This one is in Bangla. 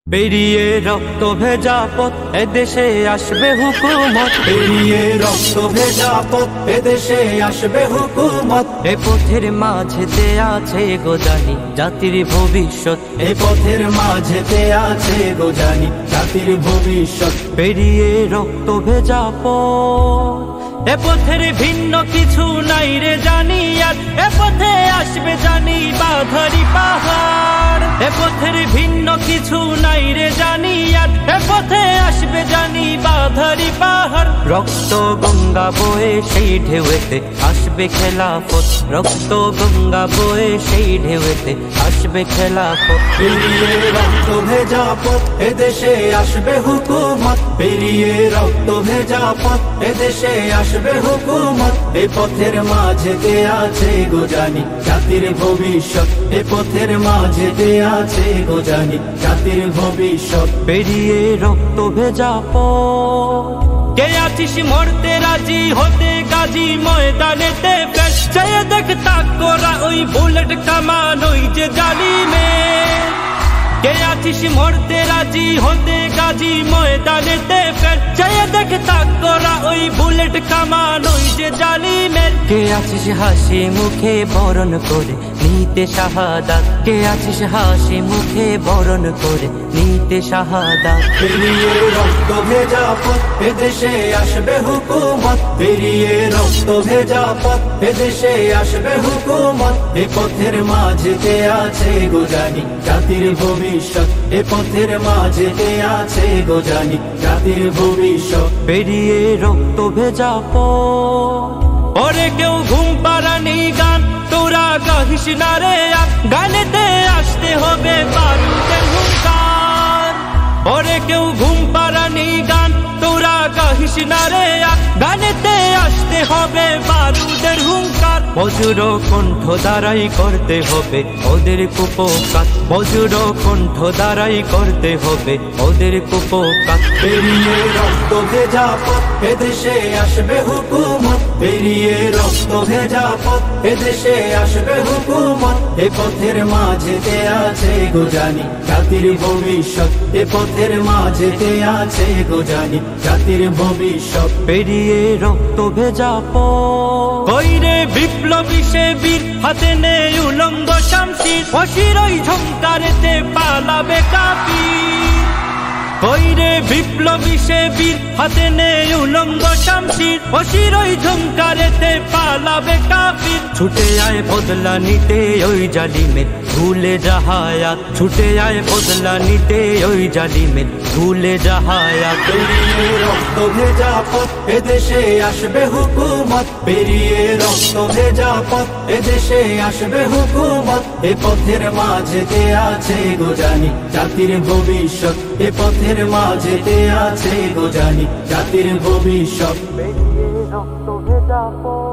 পেরিয়ে রক্ত ভেজা পথ এদেশে আসবে হুকুমত, পেরিয়ে রক্ত ভেজা পথ এদেশে আসবে হুকুমত। এ পথের মাঝেতে আছে গোজানি জাতির ভবিষ্যৎ, এ পথের মাঝেতে আছে গোজানি জাতির ভবিষ্যৎ। পেরিয়ে রক্ত ভেজা পথ এ পথের ভিন্ন কিছু নাই রে জানি, আর এ পথে আসবে জানি বাধারি পাহাড়। এ পথের ভিন্ন কিছু নাই রে জানি, আর এ পথে আসবে জানি বাধারি পাহাড়। রক্ত গঙ্গা বয়ে সেই ঢেউতে আসবে খেলাফত, রক্ত গঙ্গা বয়ে সেই ঢেউতে আসবে খেলাফত। পেরিয়ে রক্ত ভেজা পথ এদেশে আসবে হুকুমত, পেরিয়ে রক্ত ভেজা পথ এদেশে আসবে হুকুমত। এ পথের মাঝেতে আছে গোজানি জাতির ভবিষ্যৎ, এ পথের মাঝেতে আছে গোজানি জাতির ভবিষ্যৎ। পেরিয়ে রক্ত ভেজা পথ কে আছিস মরতে রাজি হতে গাজী ময়দানেতে ফের চেয়ে দেখ তাক করা ওই বুলেট কামান ওই যে জালিমে। কে আছিস মরতে রাজি হতে গাজী ময়দানেতে ফের চেয়ে দেখ তাক করা ওই বুলেট কামান ওই যে জালিমের। কে আছিস হাসি মুখে বরণ করে নিতে শাহাদাত, কে আছিস হাসি মুখে বরণ করে নিতে শাহাদাত। পেরিয়ে রক্ত ভেজা পথ এদেশে আসবে হুকুমত, পেরিয়ে রক্ত ভেজা পথ এদেশে আসবে হুকুমত। এ পথের মাঝেতে আছে গোজানি জাতির ভবিষ্যৎ, এ পথের মাঝেতে আছে গোজানি জাতির ভবিষ্যৎ। পেরিয়ে রক্ত ভেজা পথ ওরে কেউ ঘুম পাড়ানি গান তোরা গাহিস না রে, গানেতে আসতে হবে বারুদের হুঙ্কার। ওরে কেউ ঘুম পাড়ানি গান তোরা গাহিস না রে, গানেতে আসতে হবে বারুদের হুঙ্কার। বজ্র কণ্ঠ দ্বারাই করতে হবে ওদের কুপকাত, বজ্র কণ্ঠ দ্বারাই করতে হবে ওদের কুপকাত। পেরিয়ে রক্ত ভেজা পথ এদেশে আসবে হুকুমত, পেরিয়ে রক্ত ভেজা পথ এদেশে আসবে হুকুমত। এ পথের মাঝেতে আছে গোজানি জাতির ভবিষ্যৎ, এ পথের মাঝেতে আছে গোজানি জাতির ভবিষ্যৎ। পেরিয়ে রক্ত ভেজা পথ কইরে বিপ্লবী সে বীর হাতে নেই উলঙ্গ শামশির, অশির ওই ঝংকারেতে পালাবে কাফির। কইরে বিপ্লবী সে বীর হাতে নেই উলঙ্গ শামশির, অশির ওই ঝংকারেতে পালাবে কাফির। ছুটে আয় বদলা নিতে ওই জালিমের ভুলে জাহায়াত, ছুটে আয় বদলা নিতে ওই জালিমের ভুলে জাহায়াত। পেরিয়ে রক্ত ভেজা পথ এদেশে আসবে হুকুমত, পেরিয়ে রক্ত ভেজা পথ এদেশে আসবে হুকুমত। এ পথের মাঝেতে আছে গোজানি জাতির ভবিষ্যৎ, এ পথের মাঝেতে আছে গোজানি জাতির ভবিষ্যৎ। পেরিয়ে রক্ত ভেজা পথ